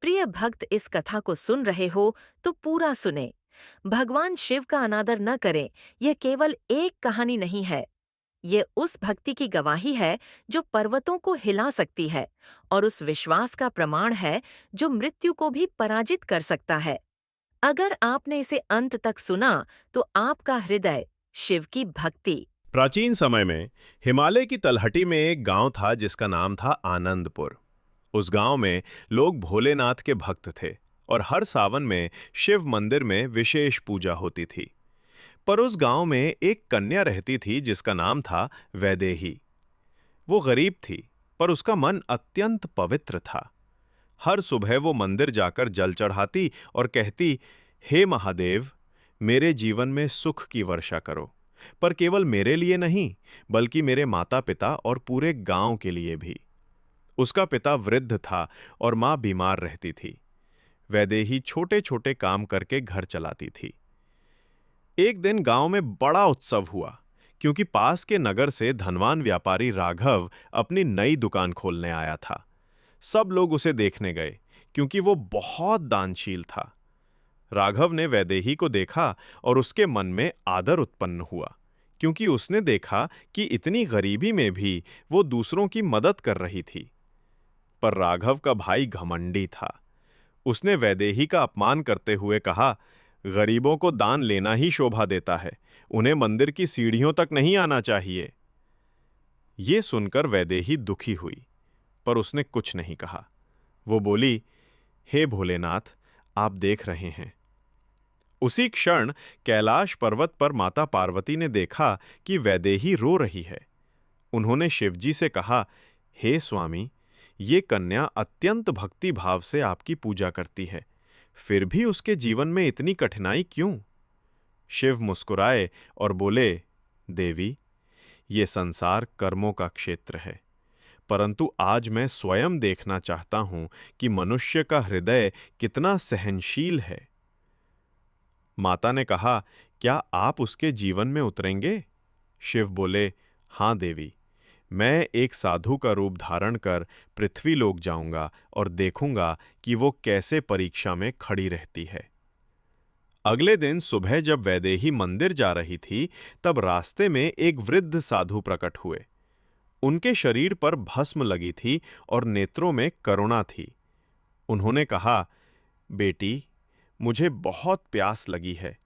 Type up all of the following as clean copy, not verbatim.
प्रिय भक्त इस कथा को सुन रहे हो तो पूरा सुने। भगवान शिव का अनादर न करें, यह केवल एक कहानी नहीं है। ये उस भक्ति की गवाही है जो पर्वतों को हिला सकती है और उस विश्वास का प्रमाण है जो मृत्यु को भी पराजित कर सकता है। अगर आपने इसे अंत तक सुना तो आपका हृदय शिव की भक्ति। प्राचीन समय में हिमालय की तलहटी में एक गांव था जिसका नाम था आनंदपुर। उस गांव में लोग भोलेनाथ के भक्त थे और हर सावन में शिव मंदिर में विशेष पूजा होती थी। पर उस गांव में एक कन्या रहती थी जिसका नाम था वैदेही। वो गरीब थी, पर उसका मन अत्यंत पवित्र था। हर सुबह वो मंदिर जाकर जल चढ़ाती और कहती, हे महादेव, मेरे जीवन में सुख की वर्षा करो, पर केवल मेरे लिए नहीं, बल्कि मेरे माता पिता और पूरे गांव के लिए भी। उसका पिता वृद्ध था और मां बीमार रहती थी। वैदेही छोटे छोटे काम करके घर चलाती थी। एक दिन गांव में बड़ा उत्सव हुआ, क्योंकि पास के नगर से धनवान व्यापारी राघव अपनी नई दुकान खोलने आया था। सब लोग उसे देखने गए, क्योंकि वो बहुत दानशील था। राघव ने वैदेही को देखा और उसके मन में आदर उत्पन्न हुआ, क्योंकि उसने देखा कि इतनी गरीबी में भी वो दूसरों की मदद कर रही थी। पर राघव का भाई घमंडी था। उसने वैदेही का अपमान करते हुए कहा, गरीबों को दान लेना ही शोभा देता है, उन्हें मंदिर की सीढ़ियों तक नहीं आना चाहिए। ये सुनकर वैदेही दुखी हुई, पर उसने कुछ नहीं कहा। वो बोली, हे भोलेनाथ, आप देख रहे हैं। उसी क्षण कैलाश पर्वत पर माता पार्वती ने देखा कि वैदेही रो रही है। उन्होंने शिवजी से कहा, हे स्वामी, ये कन्या अत्यंत भक्ति भाव से आपकी पूजा करती है, फिर भी उसके जीवन में इतनी कठिनाई क्यों? शिव मुस्कुराए और बोले, देवी, ये संसार कर्मों का क्षेत्र है, परंतु आज मैं स्वयं देखना चाहता हूं कि मनुष्य का हृदय कितना सहनशील है। माता ने कहा, क्या आप उसके जीवन में उतरेंगे? शिव बोले, हां देवी, मैं एक साधु का रूप धारण कर पृथ्वी लोक जाऊंगा और देखूंगा कि वो कैसे परीक्षा में खड़ी रहती है। अगले दिन सुबह जब वैदेही मंदिर जा रही थी, तब रास्ते में एक वृद्ध साधु प्रकट हुए। उनके शरीर पर भस्म लगी थी और नेत्रों में करुणा थी। उन्होंने कहा, बेटी, मुझे बहुत प्यास लगी है,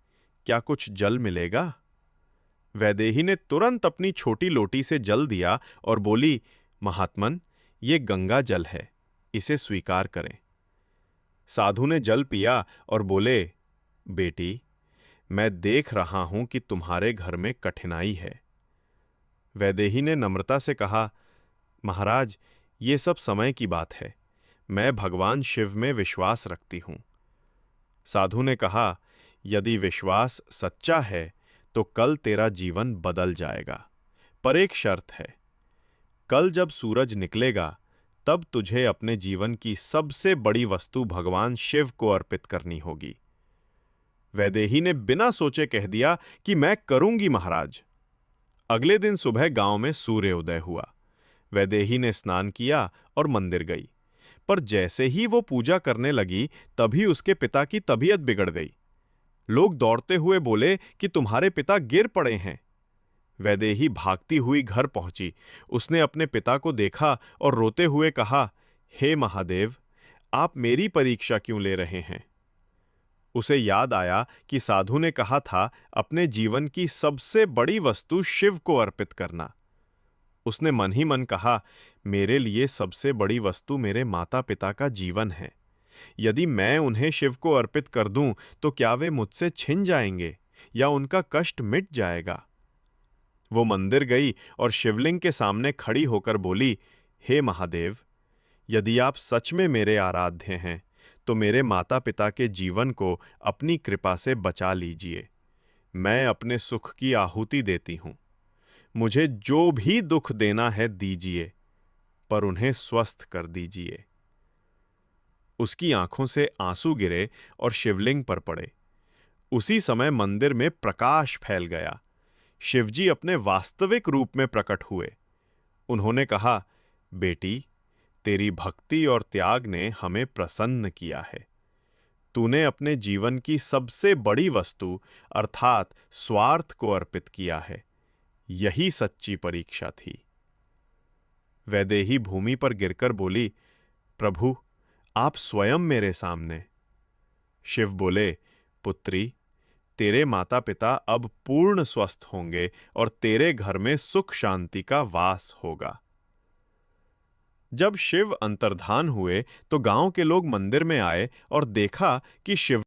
क्या कुछ जल मिलेगा? वैदेही ने तुरंत अपनी छोटी लोटी से जल दिया और बोली, महात्मन, ये गंगा जल है, इसे स्वीकार करें। साधु ने जल पिया और बोले, बेटी, मैं देख रहा हूं कि तुम्हारे घर में कठिनाई है। वैदेही ने नम्रता से कहा, महाराज, ये सब समय की बात है, मैं भगवान शिव में विश्वास रखती हूं। साधु ने कहा, यदि विश्वास सच्चा है तो कल तेरा जीवन बदल जाएगा, पर एक शर्त है। कल जब सूरज निकलेगा, तब तुझे अपने जीवन की सबसे बड़ी वस्तु भगवान शिव को अर्पित करनी होगी। वैदेही ने बिना सोचे कह दिया कि मैं करूंगी महाराज। अगले दिन सुबह गांव में सूर्य उदय हुआ। वैदेही ने स्नान किया और मंदिर गई। पर जैसे ही वो पूजा करने लगी, तभी उसके पिता की तबीयत बिगड़ गई। लोग दौड़ते हुए बोले कि तुम्हारे पिता गिर पड़े हैं। वैदेही भागती हुई घर पहुंची। उसने अपने पिता को देखा और रोते हुए कहा, हे महादेव, आप मेरी परीक्षा क्यों ले रहे हैं? उसे याद आया कि साधु ने कहा था अपने जीवन की सबसे बड़ी वस्तु शिव को अर्पित करना। उसने मन ही मन कहा, मेरे लिए सबसे बड़ी वस्तु मेरे माता पिता का जीवन है। यदि मैं उन्हें शिव को अर्पित कर दूं, तो क्या वे मुझसे छिन जाएंगे या उनका कष्ट मिट जाएगा? वो मंदिर गई और शिवलिंग के सामने खड़ी होकर बोली, हे महादेव, यदि आप सच में मेरे आराध्य हैं, तो मेरे माता पिता के जीवन को अपनी कृपा से बचा लीजिए। मैं अपने सुख की आहुति देती हूं। मुझे जो भी दुख देना है दीजिए, पर उन्हें स्वस्थ कर दीजिए। उसकी आंखों से आंसू गिरे और शिवलिंग पर पड़े। उसी समय मंदिर में प्रकाश फैल गया। शिवजी अपने वास्तविक रूप में प्रकट हुए। उन्होंने कहा, बेटी, तेरी भक्ति और त्याग ने हमें प्रसन्न किया है। तूने अपने जीवन की सबसे बड़ी वस्तु अर्थात स्वार्थ को अर्पित किया है। यही सच्ची परीक्षा थी। वैदेही भूमि पर गिरकर बोली, प्रभु, आप स्वयं मेरे सामने। शिव बोले, पुत्री, तेरे माता पिता अब पूर्ण स्वस्थ होंगे और तेरे घर में सुख शांति का वास होगा। जब शिव अंतर्धान हुए तो गांव के लोग मंदिर में आए और देखा कि शिव